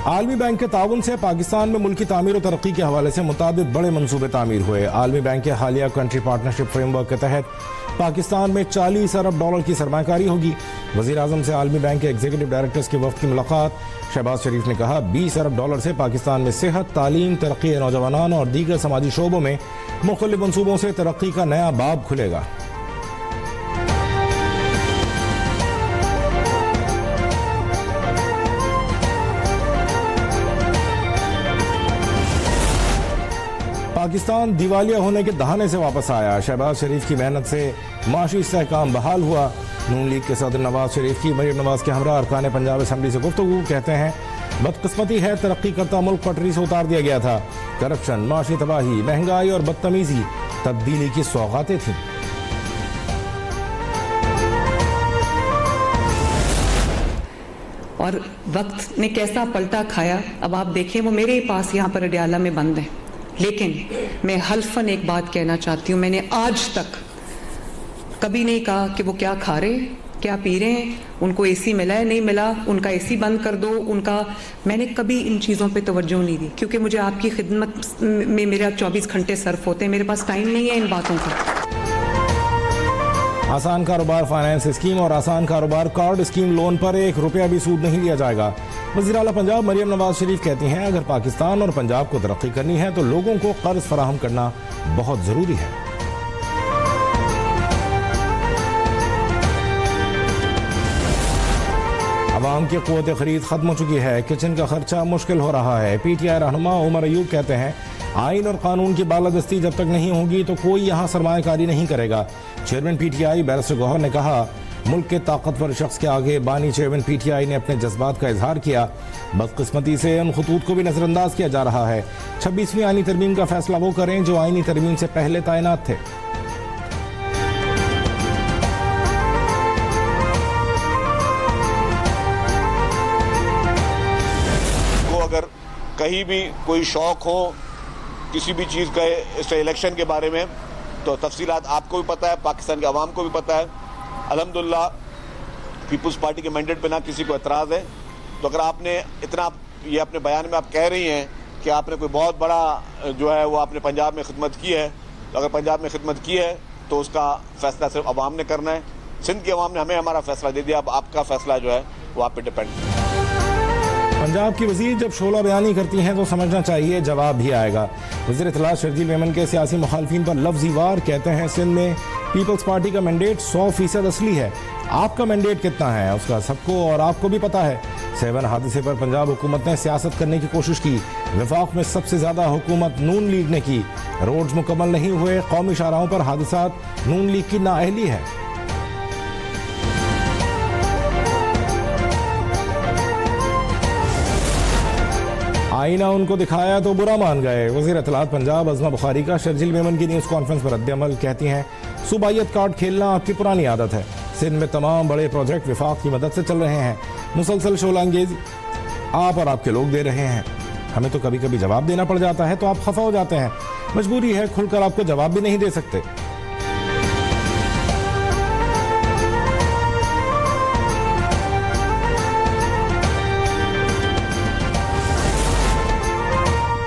आलमी बैंक के ताउन से पाकिस्तान में मुल्की तामीर और तरक्की के हवाले से मुताबिक बड़े मंसूबे तामीर हुए। आलमी बैंक के हालिया कंट्री पार्टनरशिप फ्रेमवर्क के तहत पाकिस्तान में 40 अरब डॉलर की सरमाकारी होगी। वज़ीर आज़म से आलमी बैंक के एग्जीक्यूटिव डायरेक्टर्स के वक्त की मुलाकात। शहबाज शरीफ ने कहा 20 अरब डॉलर से पाकिस्तान में सेहत, तालीम, तरक्की नौजवान और दीगर समाजी शोबों में मुख्तलिफ मनसूबों से तरक्की का नया बाब खुलेगा। पाकिस्तान दिवालिया होने के दहाने से वापस आया। शहबाज शरीफ की मेहनत से माशी इस्तेहकाम बहाल हुआ। नून लीग के सदर नवाज शरीफ की मरीम नवाज के हमरा अरकान पंजाब असम्बली से गुफ्तगू। कहते हैं बदकिस्मती है, तरक्की करता मुल्क पटरी से उतार दिया गया था। करप्शन, माशी तबाही, महंगाई और बदतमीजी तब्दीली की सौगातें थीं। और वक्त ने कैसा पलटा खाया। अब आप देखें, वो मेरे पास यहाँ पर अडियाला में बंद है, लेकिन मैं हल्फन एक बात कहना चाहती हूँ, मैंने आज तक कभी नहीं कहा कि वो क्या खा रहे, क्या पी रहे हैं, उनको एसी मिला है नहीं मिला, उनका एसी बंद कर दो, उनका मैंने कभी इन चीज़ों पे तवज्जो नहीं दी, क्योंकि मुझे आपकी खिदमत में मेरा 24 घंटे सर्फ होते हैं, मेरे पास टाइम नहीं है इन बातों का। आसान कारोबार फाइनेंस स्कीम और आसान कारोबार कार्ड स्कीम लोन पर 1 रुपया भी सूद नहीं लिया जाएगा। वज़ीर आला पंजाब मरियम नवाज शरीफ कहती हैं अगर पाकिस्तान और पंजाब को तरक्की करनी है तो लोगों को कर्ज फराहम करना बहुत जरूरी है। अवाम की क़ुव्वत खरीद खत्म हो चुकी है, किचन का खर्चा मुश्किल हो रहा है। PTI रहनुमा उमर अयूब कहते हैं आइन और कानून की बालादस्ती जब तक नहीं होगी तो कोई यहाँ सरमायाकारी नहीं करेगा। चेयरमैन PTI बैरिस्टर गौहर ने कहा मुल्क के ताकतवर शख्स के आगे बानी चेयरमैन PTI ने अपने जज्बात का इजहार किया। बदकिस्मती से उन खतूत को भी नजरअंदाज किया जा रहा है। 26वीं आईनी तरमीम का फैसला वो करें जो आईनी तरमीम से पहले तैनात थे। अगर कहीं भी कोई शौक हो किसी भी चीज़ का, इस इलेक्शन के बारे में, तो तफसीलात आपको भी पता है, पाकिस्तान के अवाम को भी पता है। अल्हम्दुलिल्लाह पीपल्स पार्टी के मैंडेट पे ना किसी को एतराज़ है। तो अगर आपने इतना ये अपने बयान में आप कह रही हैं कि आपने कोई बहुत बड़ा जो है वो आपने पंजाब में खिदमत की है, तो अगर पंजाब में खिदमत की है तो उसका फैसला सिर्फ अवाम ने करना है। सिंध के अवाम ने हमें हमारा फैसला दे दिया, अब आपका फैसला जो है वो आप पे डिपेंड है। पंजाब की वजीर जब शोला बयानी करती हैं तो समझना चाहिए जवाब भी आएगा। वज़ीर इत्तलात शर्जील मेमन के सियासी मुखालफिन पर लफ्ज़ी वार। कहते हैं सिंध में पीपल्स पार्टी का मैंडेट 100% असली है। आपका मैंडेट कितना है उसका सबको और आपको भी पता है। 7 हादसे पर पंजाब हुकूमत ने सियासत करने की कोशिश की। वफाक में सबसे ज़्यादा हुकूमत नून लीग ने की। रोड्स मुकम्मल नहीं हुए, कौमी शाहराहों पर हादसात नून लीग की नाअहली है। आईना उनको दिखाया तो बुरा मान गए। वज़ीर इत्तलात पंजाब अज़मा बुखारी का शर्जील मेमन की न्यूज़ कॉन्फ्रेंस पर रद्द-ए-अमल। कहती हैं सूबाइयत कार्ड खेलना आपकी पुरानी आदत है। सिंध में तमाम बड़े प्रोजेक्ट विफाक की मदद से चल रहे हैं। मुसलसल शोला अंगेज आप और आपके लोग दे रहे हैं। हमें तो कभी कभी जवाब देना पड़ जाता है तो आप खफा हो जाते हैं। मजबूरी है, खुलकर आपको जवाब भी नहीं दे सकते।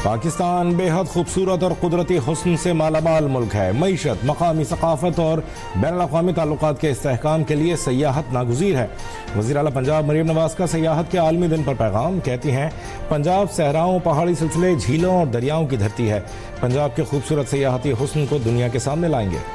पाकिस्तान बेहद खूबसूरत और कुदरती हुस्न से मालामाल मुल्क है। मईशत, मकामी सकाफत और बैनुल-अक़वामी ताल्लुकात के इस्तेहकाम के लिए सयाहत नागुज़ीर है। वज़ीर आला पंजाब मरियम नवाज का सयाहत के आलमी दिन पर पैगाम। कहती हैं पंजाब सहराओं, पहाड़ी सिलसिले, झीलों और दरियाओं की धरती है। पंजाब के खूबसूरत सयाहती हुस्न को दुनिया के सामने लाएंगे।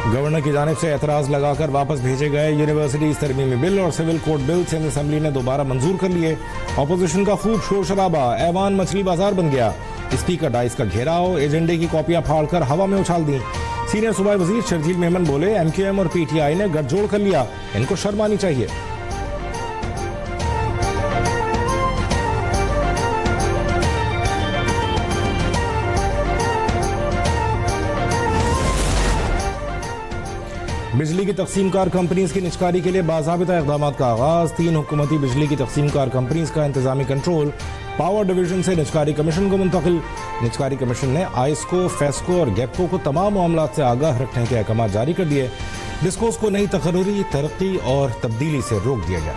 गवर्नर की जानिब से एतराज़ लगाकर वापस भेजे गए यूनिवर्सिटीज़ तरमीमी बिल और civil code bill Sindh assembly ने दोबारा मंजूर कर लिए। अपोजिशन का खूब शोर शराबा, ऐवान मछली बाजार बन गया। स्पीकर डाइस का घेराव, एजेंडे की कॉपियां फाड़कर हवा में उछाल दी। सीनियर सूबाई वजीर शर्जील मेमन बोले MQM और PTI ने गठजोड़ कर लिया, इनको शर्म आनी चाहिए। बिजली की तकसीमकार कंपनीज की निजकारी के लिए बाज़ाबिता इक़दाम का आगाज। 3 हुकूमती बिजली की तकसीमकार कंपनीज का इंतजामी कंट्रोल पावर डिवीजन से निजकारी कमीशन को मुंतकिल। निजकारी कमीशन ने आइस्को, फेस्को और गैपको को तमाम मामलात से आगाह रखने के अहकाम जारी कर दिए। डिस्कोर्स को नई तकर्री, तरक्की और तब्दीली से रोक दिया गया।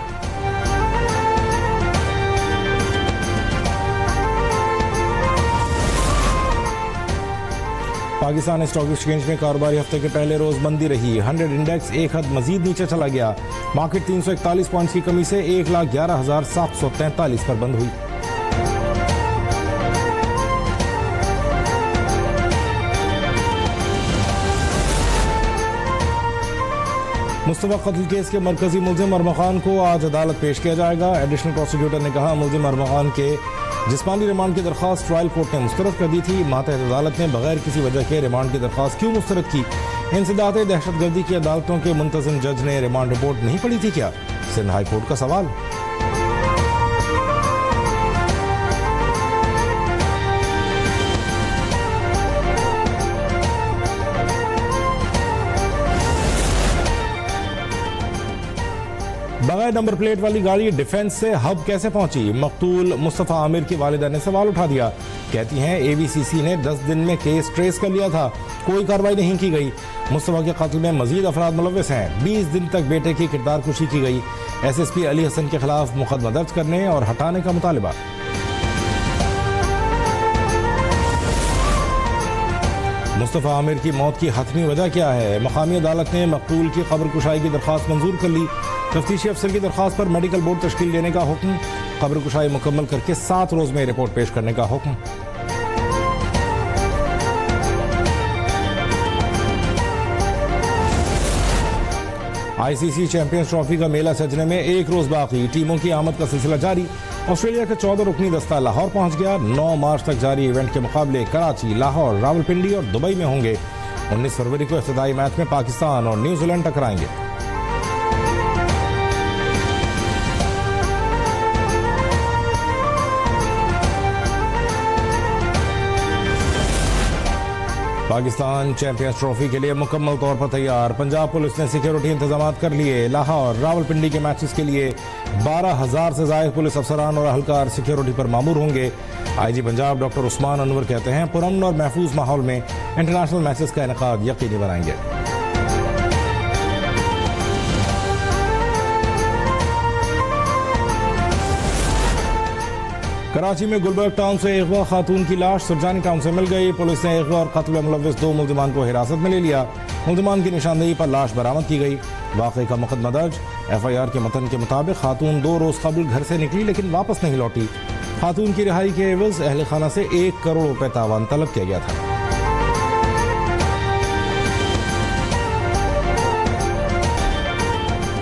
पाकिस्तान स्टॉक एक्सचेंज में कारोबारी हफ्ते के पहले रोज मंदी रही। 100 इंडेक्स एक हद मजीद नीचे चला गया। मार्केट 341 पॉइंट्स की कमी से 1,11,743 पर बंद हुई। मुस्तफा कत्ल केस के मरकजी मुल्जिम अरमान खान को आज अदालत पेश किया जाएगा। एडिशनल प्रोसिक्यूटर ने कहा, मुल्जिम अरमान खान के जिस्मानी रिमांड की दरख्वास्त ट्रायल कोर्ट ने मुस्तरद कर दी थी। मातहत अदालत ने बगैर किसी वजह के रिमांड की दरख्वास्त क्यों मुस्तरद की? इंसदाद दहशतगर्दी की अदालतों के मुंतजिम जज ने रिमांड रिपोर्ट नहीं पढ़ी थी क्या? सिंध हाई कोर्ट का सवाल। बगैर नंबर प्लेट वाली गाड़ी डिफेंस से हब कैसे पहुंची? मकतूल मुस्तफा आमिर की वालिदा ने सवाल उठा दिया। कहती हैं एवीसीसी ने 10 दिन में केस ट्रेस कर लिया था, कोई कार्रवाई नहीं की गई। मुस्तफा के कत्ल में मजीद अफराद मुलव्वस हैं। 20 दिन तक बेटे की किरदार कुशी की गई। एसएसपी अली हसन के खिलाफ मुकदमा दर्ज करने और हटाने का मुतालिबा। मुस्तफा आमिर की मौत की हतमी वजह क्या है? मकामी अदालत ने मकतूल की कब्र कुशाई की दरख्वास्त मंजूर कर ली। तफ्तीशी अफसर की दरख्वास्त पर मेडिकल बोर्ड तश्कील देने का हुक्म। कब्र कुशाई मुकम्मल करके 7 रोज में रिपोर्ट पेश करने का हुक्म। आईसीसी चैंपियंस ट्रॉफी का मेला सजने में 1 रोज बाकी। टीमों की आमद का सिलसिला जारी। ऑस्ट्रेलिया का 14 रुकनी दस्ता लाहौर पहुंच गया। 9 मार्च तक जारी इवेंट के मुकाबले कराची, लाहौर, रावलपिंडी और दुबई में होंगे। 19 फरवरी को इब्तिदाई मैच में पाकिस्तान और न्यूजीलैंड टकराएंगे। पाकिस्तान चैंपियंस ट्रॉफी के लिए मुकम्मल तौर पर तैयार। पंजाब पुलिस ने सिक्योरिटी इंतजाम कर लिए। लाहौर, रावलपिंडी के मैचेस के लिए 12,000 से ज्यादा पुलिस अफसरान और अहलकार सिक्योरिटी पर मामूर होंगे। आईजी पंजाब डॉक्टर उस्मान अनवर कहते हैं, पुरअमन और महफूज माहौल में इंटरनेशनल मैचेस का इनेकाद यकीनी बनाएंगे। कराची में गुलबर्ग टाउन से अगवा खातून की लाश सुरजानी टाउन से मिल गई। पुलिस ने अगवा और कत्ल में मुलव्वस 2 मुल्जिमान को हिरासत में ले लिया। मुल्जिमान की निशानदेही पर लाश बरामद की गई। वाक़े का मुकदमा दर्ज। FIR के मतन के मुताबिक खातून 2 रोज कबल घर से निकली लेकिन वापस नहीं लौटी। खातून की रिहाई के एवज अहल खाना से 1 करोड़ रुपए तावान तलब किया गया था।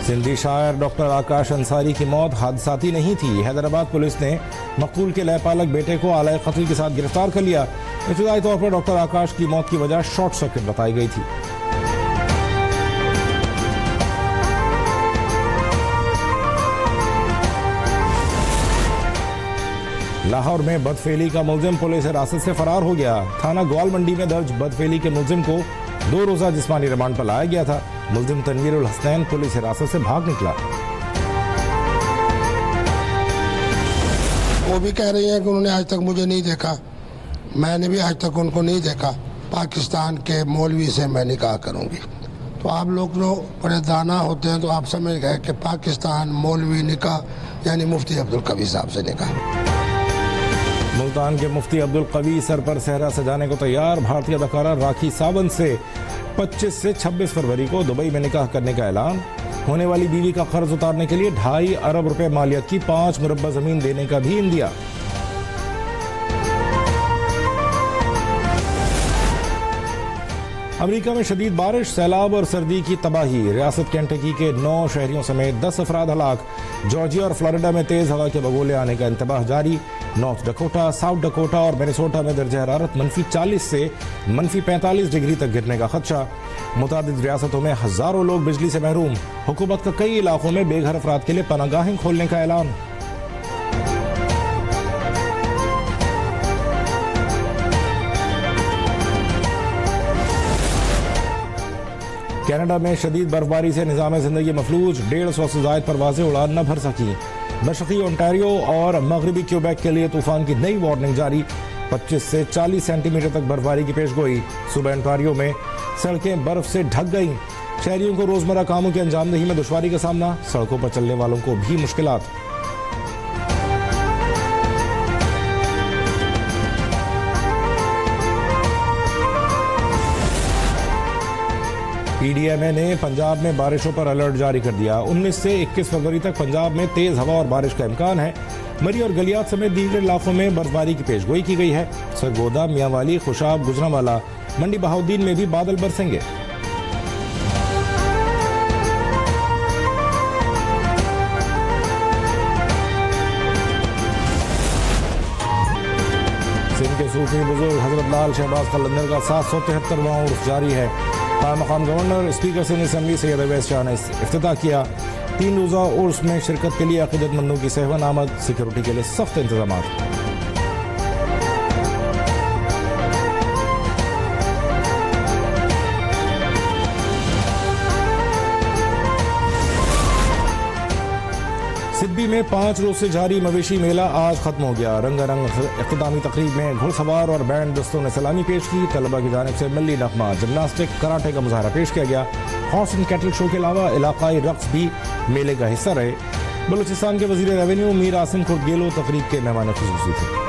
सिंधी शायर डॉक्टर आकाश अंसारी की मौत हादसाती नहीं थी। हैदराबाद पुलिस ने मकतूल के लयपालक बेटे को आलाए कत्ल के साथ गिरफ्तार कर लिया। इब्तिदाई तौर पर डॉक्टर आकाश की मौत की वजह शॉर्ट सर्किट बताई गई थी। लाहौर में बदफेली का मुल्जिम पुलिस हिरासत से फरार हो गया। थाना ग्वाल मंडी में दर्ज बदफेली के मुल्जिम को 2 रोजा जिस्मानी रिमांड पर लाया गया था। मुल्जिम तनवीरुल हसनैन पुलिस हिरासत से भाग निकला। वो भी कह रही हैं कि उन्होंने आज तक मुझे नहीं देखा, मैंने भी आज तक उनको नहीं देखा। पाकिस्तान के मौलवी से मैं निकाह करूंगी। तो आप लोग बड़े दाना होते हैं तो आप समझ गए कि पाकिस्तान मौलवी निकाह यानी मुफ्ती अब्दुल कवी साहब से निकाह। मुल्तान के मुफ्ती अब्दुल कवी सर पर सहरा सजाने को तैयार। भारतीय अदाकारा राखी सावंत से 25 से 26 फरवरी को दुबई में निकाह करने का ऐलान। होने वाली बीवी का कर्ज उतारने के लिए 2.5 अरब रुपए मालियत की 5 मुरब्बा जमीन देने का भी इंदिया। अमेरिका में शदीद बारिश, सैलाब और सर्दी की तबाही। रियासत केंटकी के 9 शहरियों समेत 10 अफराद हलाक। जॉर्जिया और फ्लोरिडा में तेज हवा के बगोले आने का इंतबाह जारी। नॉर्थ डकोटा, साउथ डकोटा और मिनेसोटा में दर्जा हरारत -40 से -45 डिग्री तक गिरने का खदशा। मुतादिद रियासतों में हजारों लोग बिजली से महरूम। हुकूमत का कई इलाकों में बेघर अफराद के लिए पनागाहें खोलने का ऐलान। कनाडा में शदीद बर्फबारी से निज़ाम जिंदगी मफलूज। 150 से ज़ायद परवाजें उड़ान न भर सकी। मशरक़ी ओंटारियो और मगरबी क्यूबेक के लिए तूफान की नई वार्निंग जारी। 25 से 40 सेंटीमीटर तक बर्फबारी की पेशगोई। सुबह ओंटारियो में सड़कें बर्फ से ढक गईं। शहरियों को रोजमर्रा कामों की अंजामदही में दुश्वारी का सामना, सड़कों पर चलने वालों को भी मुश्किलात। पीडीएमए ने पंजाब में बारिशों पर अलर्ट जारी कर दिया। 19 से 21 फरवरी तक पंजाब में तेज हवा और बारिश का इम्कान है। मरी और गलियात समेत दीगर इलाकों में बर्फबारी की पेशगोई की गई है। सरगोदा, मियांवाली, खुशाब, गुजरांवाला, मंडी बहाउद्दीन में भी बादल बरसेंगे। सिंध के सूफी बुजुर्ग हजरत लाल शहबाज कलंदर का 773वां उर्स जारी है। मकाम governor speaker Sindh assembly Syed Awais Shah ने इफ्तिताह किया। 3 रोज़ा उर्स में शिरकत के लिए अक़ीदतमंदों की सहवन आमद, सिक्योरिटी के लिए सख्त इंतजाम। सिद्दी में 5 रोज से जारी मवेशी मेला आज खत्म हो गया। रंगारंग इख्तितामी तकरीब में घुड़सवार और बैंड दस्तों ने सलामी पेश की। तलबा की जानिब से मिली नगमा, जिमनास्टिक, कराटे का मुजाहरा पेश किया गया। हॉर्स एंड कैटल शो के अलावा इलाकाई रक्स भी मेले का हिस्सा रहे। बलूचिस्तान के वजीर रेवेन्यू मीर आसिम खुर्दगेलो तकरीब के मेहमान खुसूसी थे।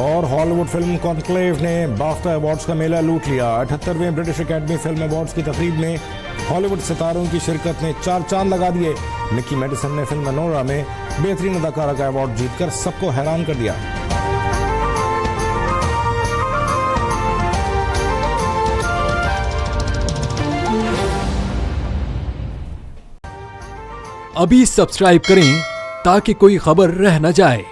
और हॉलीवुड फिल्म कॉन्क्लेव ने बाफ्टा अवार्ड्स का मेला लूट लिया। 78वें ब्रिटिश एकेडमी फिल्म अवार्ड्स की तकरीब में हॉलीवुड सितारों की शिरकत ने 4 चांद लगा दिए। निकी मेडिसन ने फिल्म नोरा में बेहतरीन अदाकारा का अवार्ड जीतकर सबको हैरान कर दिया। अभी सब्सक्राइब करें ताकि कोई खबर रह न जाए।